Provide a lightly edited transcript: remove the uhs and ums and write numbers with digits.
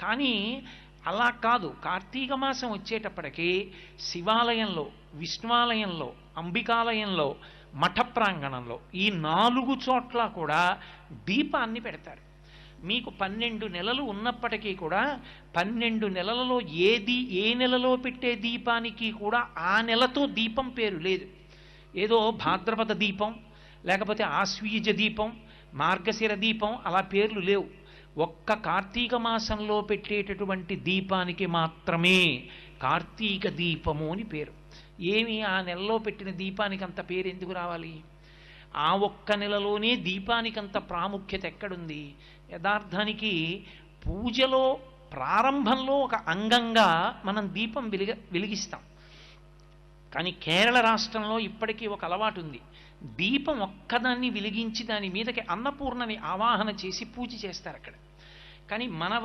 కానీ అలా కాదు. కార్తీక మాసం వచ్చేటప్పటికి శివాలయంలో, విష్ణువాలయంలో, అంబికాలయంలో, మఠ ప్రాంగణంలో ఈ 4 చోట్ల కూడా దీపాన్ని పెడతారు. మీకు 12 నెలలు ఉన్నప్పటికీ కూడా 12 నెలలలో ఏ నెలలో పెట్టే దీపానికి కూడా ఆ నెలతో దీపం పేరు లేదు. ఏదో భాద్రపద దీపం, లేకపోతే ఆశ్వీజ దీపం, మార్గశిర దీపం అలా పేర్లు లేవు. ఒక్క కార్తీక మాసంలో పెట్టేటటువంటి దీపానికి మాత్రమే కార్తీక దీపము అని పేరు. ఏమి ఆ నెలలో పెట్టిన దీపానికి అంత పేరు ఎందుకు రావాలి? ఆ ఒక్క నెలలోనే దీపానికి అంత ప్రాముఖ్యత ఎక్కడుంది? యథార్థానికి పూజలో ప్రారంభంలో ఒక అంగంగా మనం దీపం వెలిగిస్తాం. కానీ కేరళ రాష్ట్రంలో ఇప్పటికీ ఒక అలవాటు ఉంది. దీపం ఒక్కదాన్ని వెలిగించి దాని మీదకి అన్నపూర్ణని ఆవాహన చేసి పూజ చేస్తారు అక్కడ. కానీ మన